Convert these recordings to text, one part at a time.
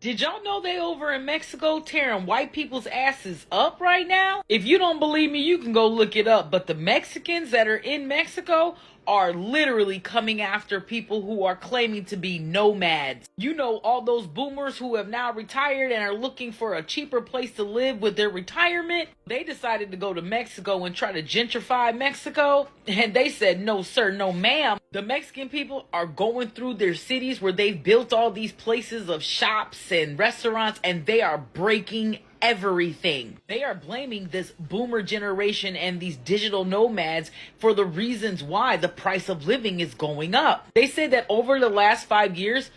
Did y'all know they over in Mexico tearing white people's asses up right now? If you don't believe me, you can go look it up. But the Mexicans that are in Mexico are literally coming after people who are claiming to be nomads. You know, all those boomers who have now retired and are looking for a cheaper place to live with their retirement. They decided to go to Mexico and try to gentrify Mexico. And they said, no sir, no ma'am. The Mexican people are going through their cities where they've built all these places of shops and restaurants, and they are breaking everything. They are blaming this boomer generation and these digital nomads for the reasons why the price of living is going up. They say that over the last 5 years,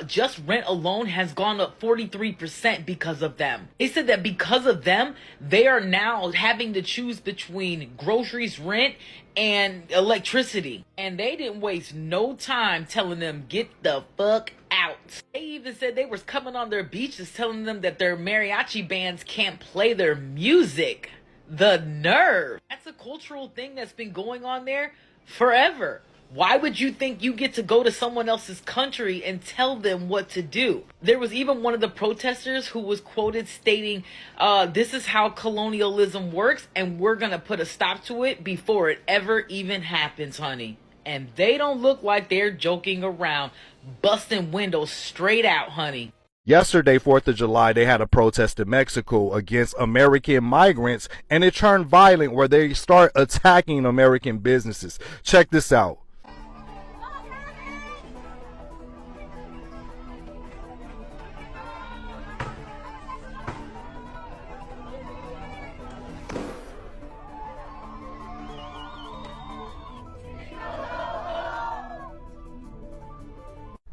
just rent alone has gone up 43% because of them. They said that because of them, they are now having to choose between groceries, rent, and electricity. And they didn't waste no time telling them, get the fuck out. They even said they was coming on their beaches telling them that their mariachi bands can't play their music. The nerve. That's a cultural thing that's been going on there forever. Why would you think you get to go to someone else's country and tell them what to do? There was even one of the protesters who was quoted stating, this is how colonialism works, and we're going to put a stop to it before it ever even happens, honey. And they don't look like they're joking around, busting windows straight out, honey. Yesterday, 4th of July, they had a protest in Mexico against American migrants, and it turned violent where they start attacking American businesses. Check this out.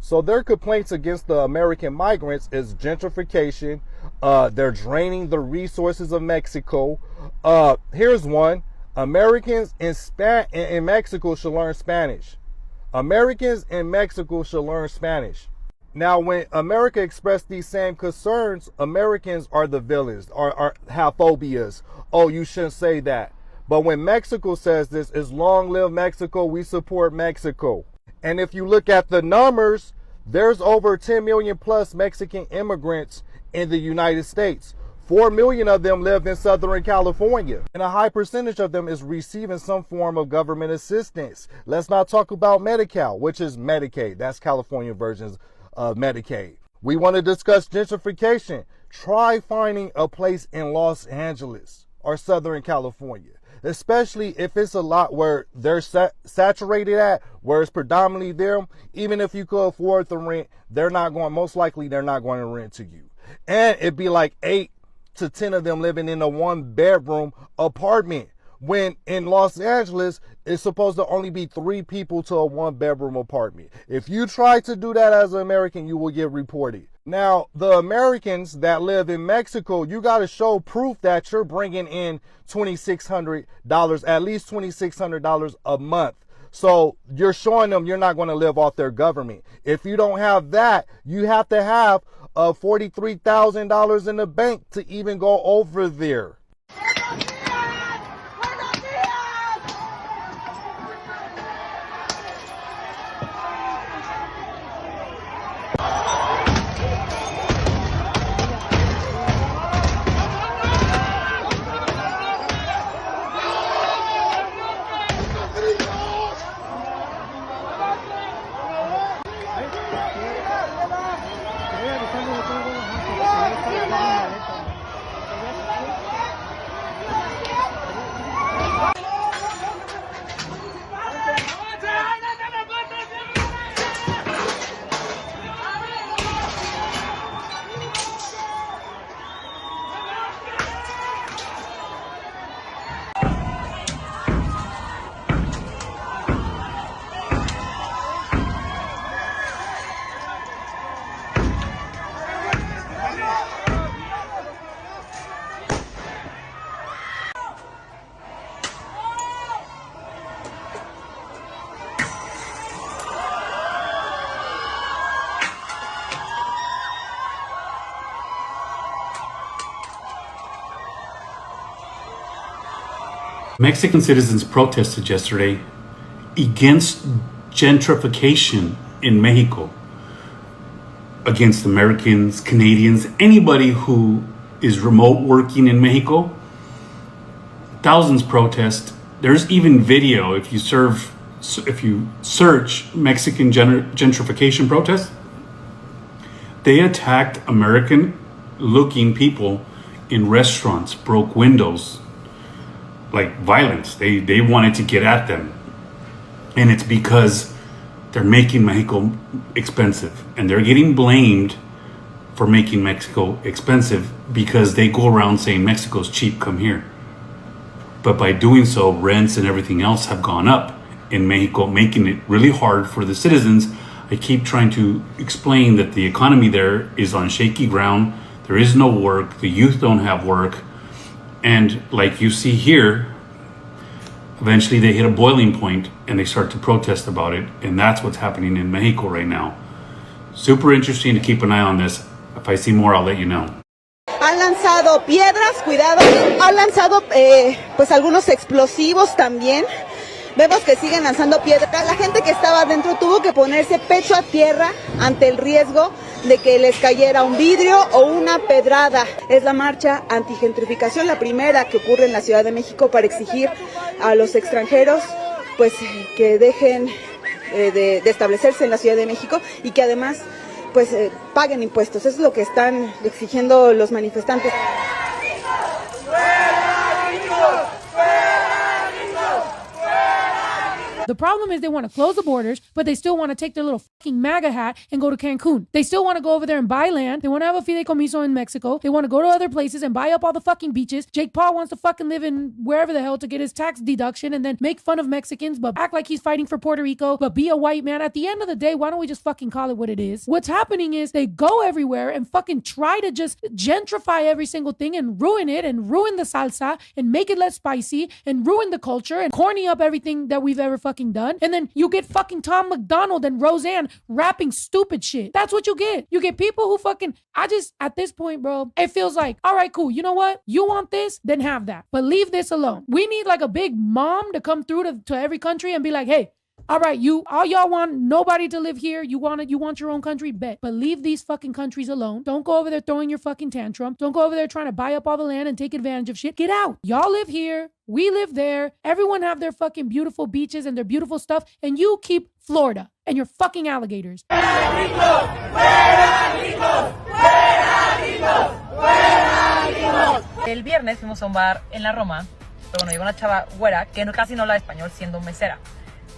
So their complaints against the American migrants is gentrification. They're draining the resources of Mexico. Here's one. Americans in Mexico should learn Spanish. Americans in Mexico should learn Spanish. Now, when America expressed these same concerns, Americans are the villains, are have phobias. Oh, you shouldn't say that. But when Mexico says this, is long live Mexico, we support Mexico. And if you look at the numbers, there's over 10 million plus Mexican immigrants in the United States. 4 million of them live in Southern California, and a high percentage of them is receiving some form of government assistance. Let's not talk about Medi-Cal, which is Medicaid. That's California versions of Medicaid. We want to discuss gentrification. Try finding a place in Los Angeles or Southern California, especially if it's a lot where they're saturated at, where it's predominantly them. Even if you could afford the rent, most likely they're not going to rent to you. And it'd be like 8 to 10 of them living in a 1-bedroom apartment, when in Los Angeles, it's supposed to only be 3 people to a 1-bedroom apartment. If you try to do that as an American, you will get reported. Now, the Americans that live in Mexico, you got to show proof that you're bringing in $2,600, at least $2,600 a month. So you're showing them you're not going to live off their government. If you don't have that, you have to have $43,000 in the bank to even go over there. Mexican citizens protested yesterday against gentrification in Mexico. against Americans, Canadians, anybody who is remote working in Mexico. Thousands protest. There's even video if you search Mexican gentrification protests. They attacked American-looking people in restaurants, broke windows, like violence. They wanted to get at them, and it's because they're making Mexico expensive, and they're getting blamed for making Mexico expensive because they go around saying Mexico's cheap, come here. But by doing so, rents and everything else have gone up in Mexico, making it really hard for the citizens. I keep trying to explain that the economy there is on shaky ground. There is no work. The youth don't have work. And like you see here, eventually they hit a boiling point and they start to protest about it. And that's what's happening in Mexico right now. Super interesting to keep an eye on this. If I see more, I'll let you know. Han lanzado piedras, cuidado, han lanzado pues algunos explosivos también. Vemos que siguen lanzando piedras. La gente que estaba adentro tuvo que ponerse pecho a tierra ante el riesgo de que les cayera un vidrio o una pedrada. Es la marcha antigentrificación, la primera que ocurre en la Ciudad de México para exigir a los extranjeros pues que dejen de establecerse en la Ciudad de México y que además pues paguen impuestos. Eso es lo que están exigiendo los manifestantes. The problem is they want to close the borders, but they still want to take their little fucking MAGA hat and go to Cancun. They still want to go over there and buy land. They want to have a fideicomiso in Mexico. They want to go to other places and buy up all the fucking beaches. Jake Paul wants to fucking live in wherever the hell to get his tax deduction and then make fun of Mexicans, but act like he's fighting for Puerto Rico, but be a white man. At the end of the day, why don't we just fucking call it what it is? What's happening is they go everywhere and fucking try to just gentrify every single thing and ruin it and ruin the salsa and make it less spicy and ruin the culture and corny up everything that we've ever fucking done. And then you get fucking Tom McDonald and Roseanne rapping stupid shit. That's what you get. You get people who fucking, at this point, bro, it feels like, all right, cool. You know what? You want this? Then have that. But leave this alone. We need like a big mom to come through to every country and be like, hey, all right, all y'all want nobody to live here. You want your own country? Bet. But leave these fucking countries alone. Don't go over there throwing your fucking tantrum. Don't go over there trying to buy up all the land and take advantage of shit. Get out. Y'all live here. We live there. Everyone have their fucking beautiful beaches and their beautiful stuff. And you keep Florida and your fucking alligators. El viernes fuimos a un bar en la Roma, pero bueno, llegó una chava güera que casi no habla español siendo mesera.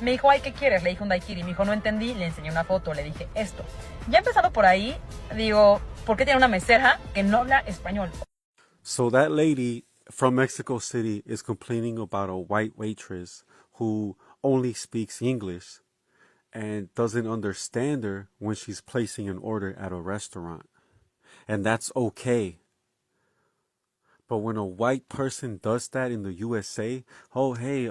Me dijo, ay, ¿qué quieres? Le dije un daiquiri. Me dijo, no entendí. Le enseñé una foto. Le dije, esto. Ya empezando por ahí, digo, ¿por qué tiene una mesera que no habla español? So that lady from Mexico City is complaining about a white waitress who only speaks English and doesn't understand her when she's placing an order at a restaurant. And that's okay. But when a white person does that in the USA, oh, hey,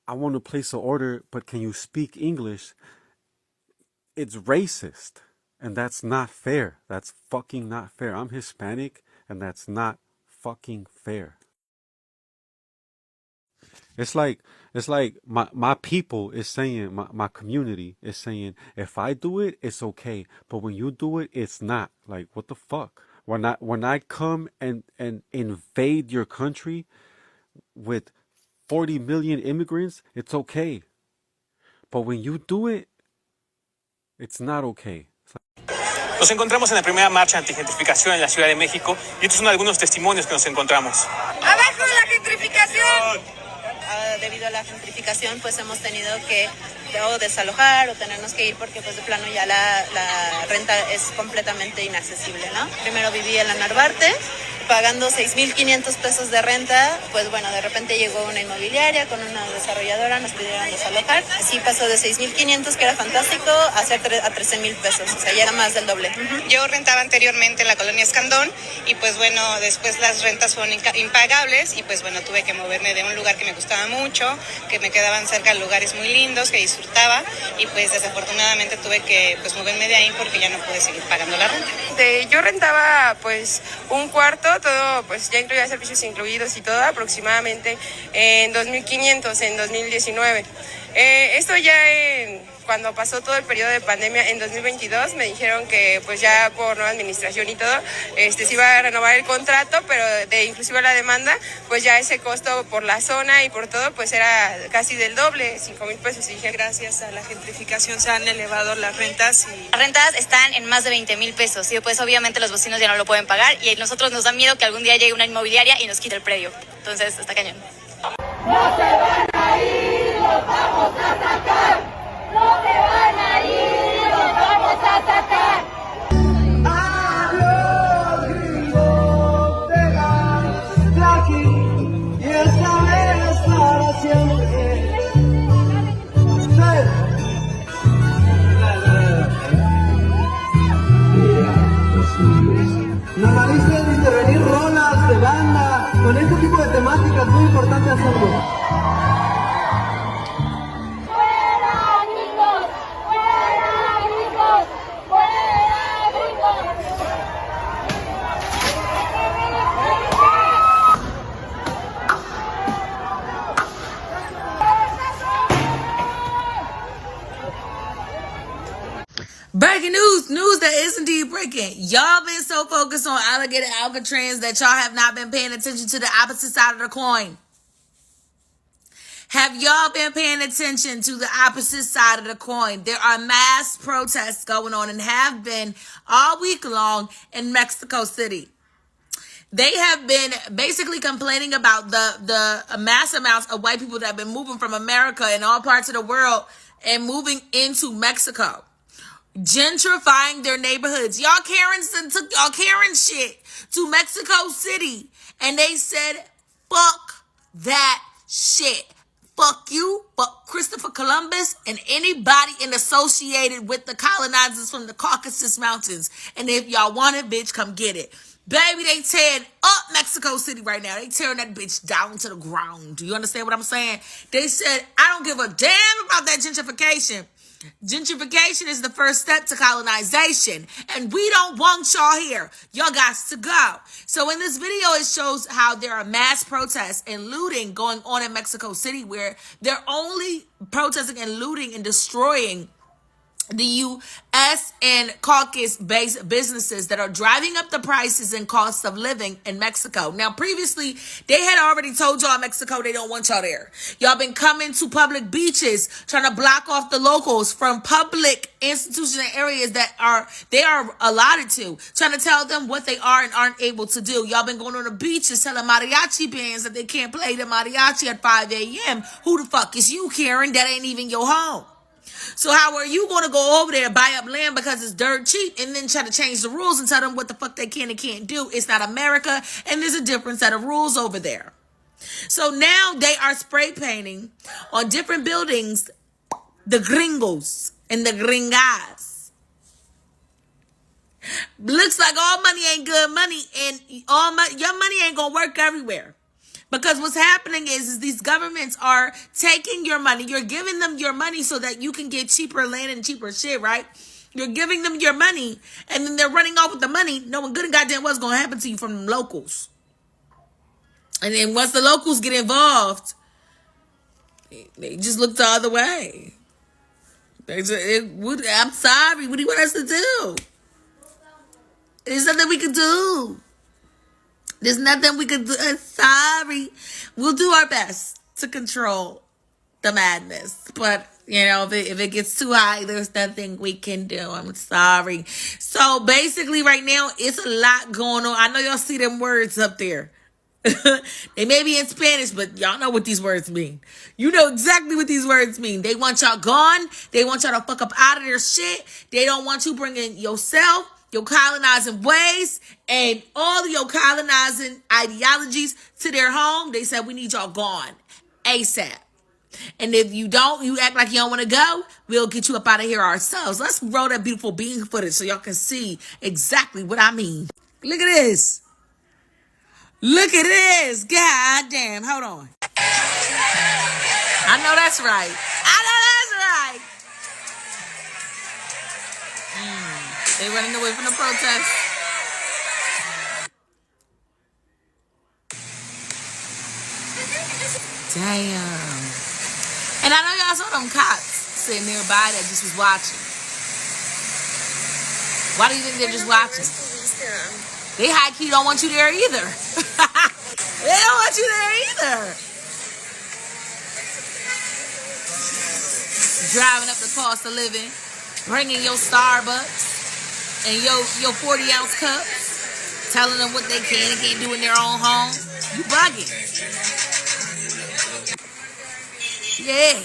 I want to place an order, but can you speak English? It's racist. And that's not fair. That's fucking not fair. I'm Hispanic, and that's not fucking fair. It's like my people is saying, my community is saying, if I do it, it's okay. But when you do it, it's not. Like, what the fuck? When I come and invade your country with 40 million immigrants, it's okay. But when you do it, it's not okay. Nos encontramos en la primera marcha antigentrificación en la Ciudad de México y estos son algunos testimonios que nos encontramos. ¡Abajo la gentrificación! Debido a la gentrificación, pues hemos tenido que o desalojar o tenernos que ir porque pues de plano ya la renta es completamente inaccesible, ¿no? Primero viví en la Narvarte, pagando 6,500 pesos de renta, pues bueno, de repente llegó una inmobiliaria con una desarrolladora, nos pidieron desalojar. Así pasó de 6,500, que era fantástico, a 13,000 pesos, o sea, ya era más del doble. Yo rentaba anteriormente en la colonia Escandón y pues bueno, después las rentas fueron impagables y pues bueno, tuve que moverme de un lugar que me gustaba mucho, que me quedaban cerca de lugares muy lindos, que disfrutaba y pues desafortunadamente tuve que pues moverme de ahí porque ya no pude seguir pagando la renta. Yo rentaba pues un cuarto, todo pues ya incluía servicios incluidos y todo, aproximadamente en 2,500 en 2019. Esto ya cuando pasó todo el periodo de pandemia en 2022, me dijeron que pues ya por nueva administración y todo, se iba a renovar el contrato, pero de inclusive la demanda, pues ya ese costo por la zona y por todo, pues era casi del doble, 5,000 pesos. Y dije, gracias a la gentrificación se han elevado las rentas. Las rentas están en más de 20,000 pesos y pues obviamente los vecinos ya no lo pueden pagar y a nosotros nos da miedo que algún día llegue una inmobiliaria y nos quite el predio. Entonces, está cañón. No se van a ir, los vamos a sacar. No se van a ir, los vamos a sacar. A los gringos pegan de aquí y esta vez para siempre. Normalicen intervenir rolas de banda con este tipo de temáticas, muy importante hacerlo. Breaking news that is indeed breaking. Y'all been so focused on alligator Alcatraz that y'all have not been paying attention to the opposite side of the coin. Have y'all been paying attention to the opposite side of the coin? There are mass protests going on and have been all week long in Mexico City. They have been basically complaining about the mass amounts of white people that have been moving from America and all parts of the world and moving into Mexico. Gentrifying their neighborhoods. Y'all Karens took y'all Karen shit to Mexico City and they said, fuck that shit. Fuck you, fuck Christopher Columbus and anybody associated with the colonizers from the Caucasus Mountains. And if y'all want it, bitch, come get it. Baby, they tearing up Mexico City right now. They tearing that bitch down to the ground. Do you understand what I'm saying? They said, I don't give a damn about that gentrification. Gentrification is the first step to colonization, and we don't want y'all here. Y'all got to go. So in this video, it shows how there are mass protests and looting going on in Mexico City, where they're only protesting and looting and destroying the U.S. and Caucasus-based businesses that are driving up the prices and costs of living in Mexico. Now, previously, they had already told y'all in Mexico they don't want y'all there. Y'all been coming to public beaches, trying to block off the locals from public institutions and areas that they are allotted to, trying to tell them what they are and aren't able to do. Y'all been going on the beaches telling mariachi bands that they can't play the mariachi at 5 a.m. Who the fuck is you, Karen? That ain't even your home. So how are you going to go over there and buy up land because it's dirt cheap and then try to change the rules and tell them what the fuck they can and can't do? It's not America, and there's a different set of rules over there. So now they are spray painting on different buildings the gringos and the gringas. Looks like all money ain't good money, and your money ain't going to work everywhere. Because what's happening is these governments are taking your money. You're giving them your money so that you can get cheaper land and cheaper shit, right? You're giving them your money, and then they're running off with the money, knowing good and goddamn what's going to happen to you from the locals. And then once the locals get involved, they just look the other way. I'm sorry. What do you want us to do? There's nothing we can do. There's nothing we can do. I'm sorry. We'll do our best to control the madness. But, you know, if it gets too high, there's nothing we can do. I'm sorry. So, basically, right now, it's a lot going on. I know y'all see them words up there. They may be in Spanish, but y'all know what these words mean. You know exactly what these words mean. They want y'all gone. They want y'all to fuck up out of their shit. They don't want you bringing yourself, your colonizing ways, and all of your colonizing ideologies to their home. They said, we need y'all gone ASAP. And if you don't, you act like you don't want to go, we'll get you up out of here ourselves. Let's roll that beautiful bean footage so y'all can see exactly what I mean. Look at this. Look at this. God damn. Hold on. I know that's right. They running away from the protest. Damn. And I know y'all saw them cops sitting nearby that just was watching? Why do you think they're just watching? They high-key don't want you there either. They don't want you there either. Driving up the cost of living, bringing your Starbucks and your 40-ounce cups, telling them what they can and can't do in their own home. You bugging. Yeah.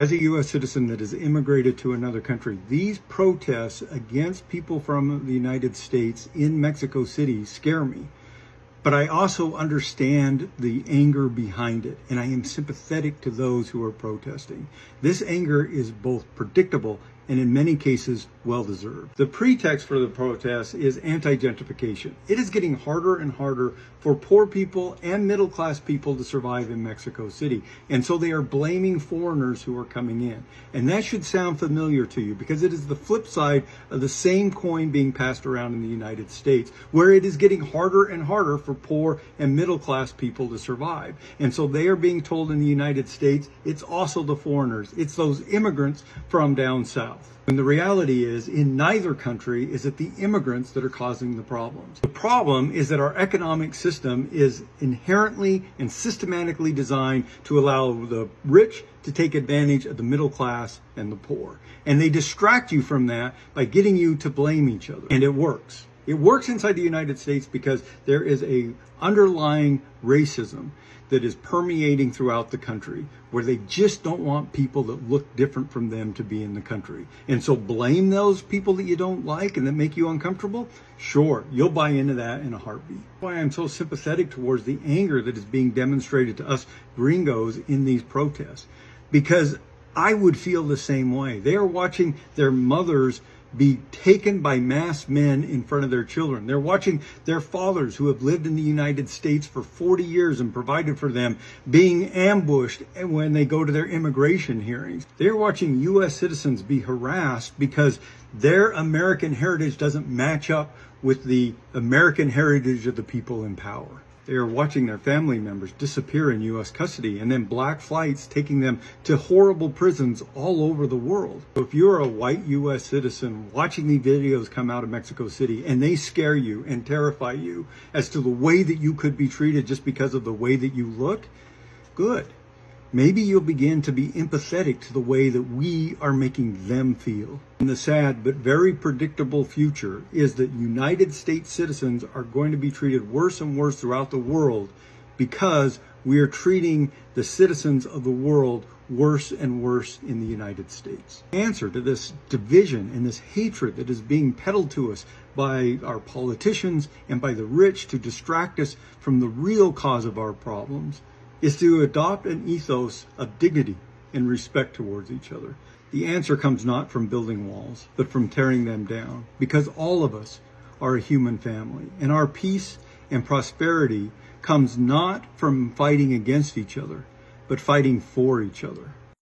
As a U.S. citizen that has immigrated to another country, these protests against people from the United States in Mexico City scare me. But I also understand the anger behind it, and I am sympathetic to those who are protesting. This anger is both predictable and in many cases well-deserved. The pretext for the protest is anti-gentrification. It is getting harder and harder for poor people and middle-class people to survive in Mexico City. And so they are blaming foreigners who are coming in. And that should sound familiar to you because it is the flip side of the same coin being passed around in the United States, where it is getting harder and harder for poor and middle-class people to survive. And so they are being told in the United States, it's also the foreigners, it's those immigrants from down south. And the reality is, in neither country is it the immigrants that are causing the problems. The problem is that our economic system is inherently and systematically designed to allow the rich to take advantage of the middle class and the poor. And they distract you from that by getting you to blame each other. And it works. It works inside the United States because there is a underlying racism that is permeating throughout the country, where they just don't want people that look different from them to be in the country. And so blame those people that you don't like and that make you uncomfortable. Sure, you'll buy into that in a heartbeat. That's why I'm so sympathetic towards the anger that is being demonstrated to us gringos in these protests, because I would feel the same way. They are watching their mothers be taken by masked men in front of their children. They're watching their fathers who have lived in the United States for 40 years and provided for them being ambushed when they go to their immigration hearings. They're watching U.S. citizens be harassed because their American heritage doesn't match up with the American heritage of the people in power. They are watching their family members disappear in U.S. custody and then black flights taking them to horrible prisons all over the world. So if you're a white U.S. citizen watching these videos come out of Mexico City and they scare you and terrify you as to the way that you could be treated just because of the way that you look, good. Maybe you'll begin to be empathetic to the way that we are making them feel. And the sad but very predictable future is that United States citizens are going to be treated worse and worse throughout the world because we are treating the citizens of the world worse and worse in the United States. The answer to this division and this hatred that is being peddled to us by our politicians and by the rich to distract us from the real cause of our problems is to adopt an ethos of dignity and respect towards each other. The answer comes not from building walls, but from tearing them down, because all of us are a human family, and our peace and prosperity comes not from fighting against each other, but fighting for each other.